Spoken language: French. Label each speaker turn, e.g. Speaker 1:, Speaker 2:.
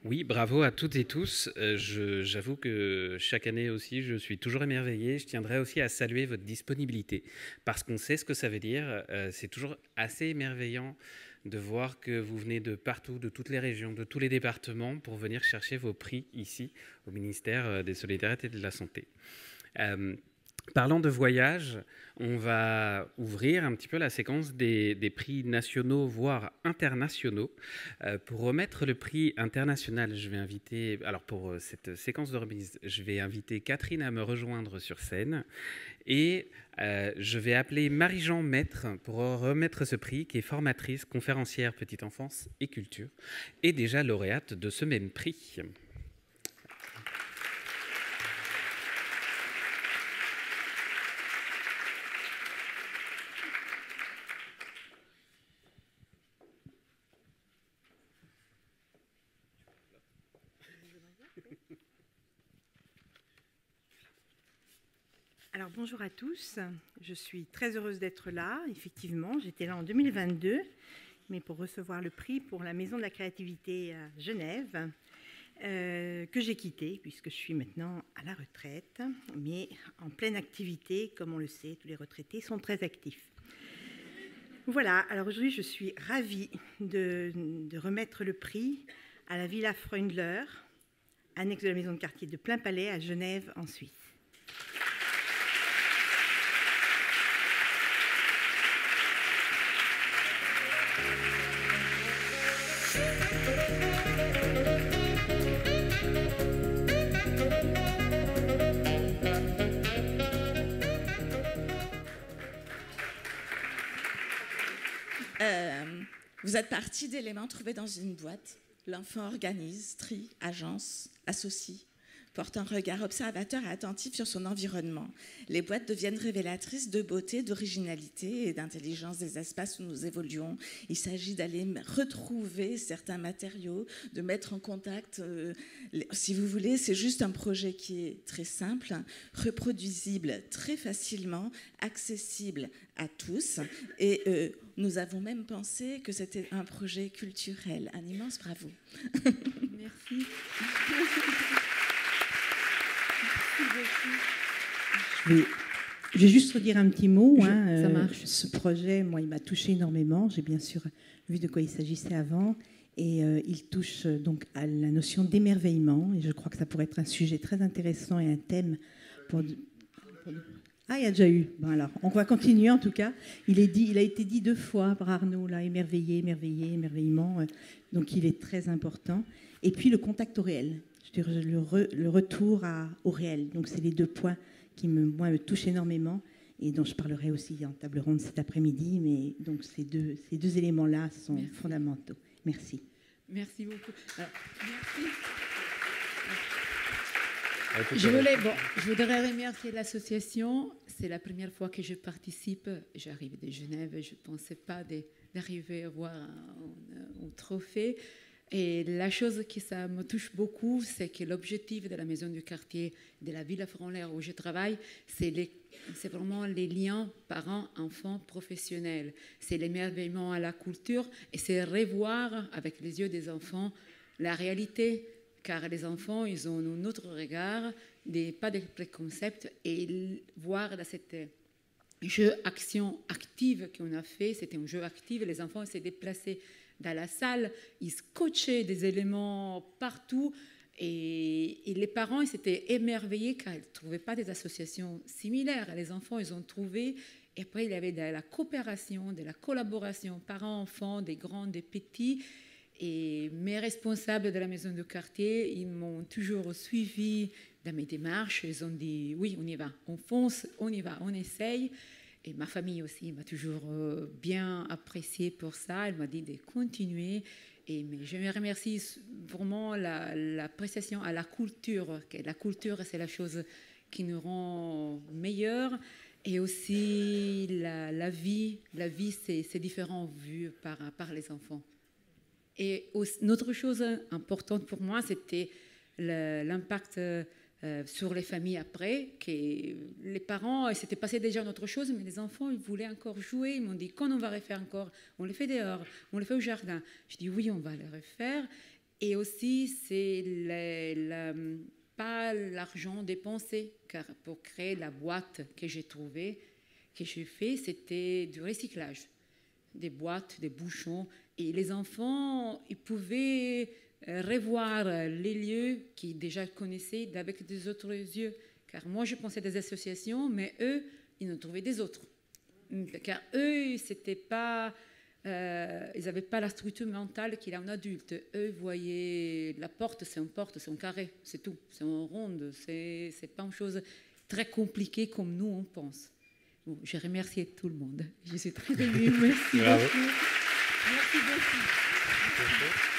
Speaker 1: Oui, bravo à toutes et tous. J'avoue que chaque année aussi, je suis toujours émerveillé. Je tiendrai aussi à saluer votre disponibilité parce qu'on sait ce que ça veut dire. C'est toujours assez émerveillant de voir que vous venez de partout, de toutes les régions, de tous les départements pour venir chercher vos prix ici au ministère des Solidarités et de la Santé. Euh, Parlant de voyage, on va ouvrir un petit peu la séquence des prix nationaux, voire internationaux. Pour remettre le prix international, je vais inviter, alors pour cette séquence de remise, je vais inviter Catherine à me rejoindre sur scène et je vais appeler Marie-Jean Maître pour remettre ce prix, qui est formatrice, conférencière petite enfance et culture, et déjà lauréate de ce même prix.
Speaker 2: Alors bonjour à tous, je suis très heureuse d'être là, effectivement, j'étais là en 2022, mais pour recevoir le prix pour la Maison de la Créativité à Genève, que j'ai quitté puisque je suis maintenant à la retraite, mais en pleine activité, comme on le sait, tous les retraités sont très actifs. Voilà, alors aujourd'hui je suis ravie de remettre le prix à la Villa Freundler, annexe de la Maison de quartier de Plainpalais à Genève en Suisse.
Speaker 3: Vous êtes partie d'éléments trouvés dans une boîte. L'enfant organise, trie, agence, associe, porte un regard observateur et attentif sur son environnement. Les boîtes deviennent révélatrices de beauté, d'originalité et d'intelligence des espaces où nous évoluons. Il s'agit d'aller retrouver certains matériaux, de mettre en contact, si vous voulez, c'est juste un projet qui est très simple, reproduisible très facilement, accessible à tous. Et nous avons même pensé que c'était un projet culturel. Un immense bravo.
Speaker 2: Merci. Je vais juste redire un petit mot.
Speaker 4: Ça marche.
Speaker 2: Ce projet, moi, il m'a touché énormément. J'ai bien sûr vu de quoi il s'agissait avant. Et il touche donc à la notion d'émerveillement. Et je crois que ça pourrait être un sujet très intéressant et un thème pour... Ah, il y a déjà eu. Bon, alors, on va continuer en tout cas. Il a été dit 2 fois par Arnaud, là, émerveillé, émerveillé, émerveillement. Donc, il est très important. Et puis, le contact au réel. Je veux dire, le retour au réel. Donc, c'est les 2 points qui, me touchent énormément et dont je parlerai aussi en table ronde cet après-midi. Mais donc, ces deux éléments-là sont fondamentaux. Merci.
Speaker 4: Merci beaucoup. Alors, merci. Je voudrais remercier l'association. C'est la première fois que je participe. J'arrive de Genève. Je ne pensais pas d'arriver à voir un trophée. Et la chose qui ça me touche beaucoup, c'est que l'objectif de la maison du quartier de la Villa Freundler où je travaille, c'est vraiment les liens parents-enfants professionnels. C'est l'émerveillement à la culture et c'est revoir avec les yeux des enfants la réalité. Car les enfants, ils ont un autre regard, pas de préconcepts, et voir dans cette jeu action active qu'on a fait, c'était un jeu actif, les enfants s'est déplacés dans la salle, ils scotchaient des éléments partout, et les parents ils s'étaient émerveillés car ils ne trouvaient pas des associations similaires. Les enfants, ils ont trouvé, et après il y avait de la coopération, de la collaboration, parents-enfants, des grands, des petits. Et mes responsables de la maison de quartier, ils m'ont toujours suivi dans mes démarches. Ils ont dit, oui, on y va, on fonce, on y va, on essaye. Et ma famille aussi m'a toujours bien apprécié pour ça. Elle m'a dit de continuer. Mais je me remercie vraiment l'appréciation à la culture. La culture, c'est la chose qui nous rend meilleurs. Et aussi la vie. La vie, c'est différent vu par les enfants. Et une autre chose importante pour moi, c'était l'impact sur les familles après, que les parents, c'était passé déjà une autre chose, mais les enfants, ils voulaient encore jouer. Ils m'ont dit, quand on va refaire encore, on le fait dehors, on le fait au jardin. Je dis, oui, on va le refaire. Et aussi, c'est pas l'argent dépensé, car pour créer la boîte que j'ai trouvée, que j'ai fait, c'était du recyclage. Des boîtes, des bouchons. Et les enfants, ils pouvaient revoir les lieux qu'ils déjà connaissaient avec des autres yeux. Car moi, je pensais des associations, mais eux, ils en trouvaient des autres. Car eux, c'était pas... ils n'avaient pas la structure mentale qu'il a un adulte. Eux voyaient la porte, c'est un carré, c'est tout. C'est en ronde, c'est pas une chose très compliquée comme nous, on pense. Bon, je remercie tout le monde. Je suis très émue. Merci beaucoup. Merci beaucoup.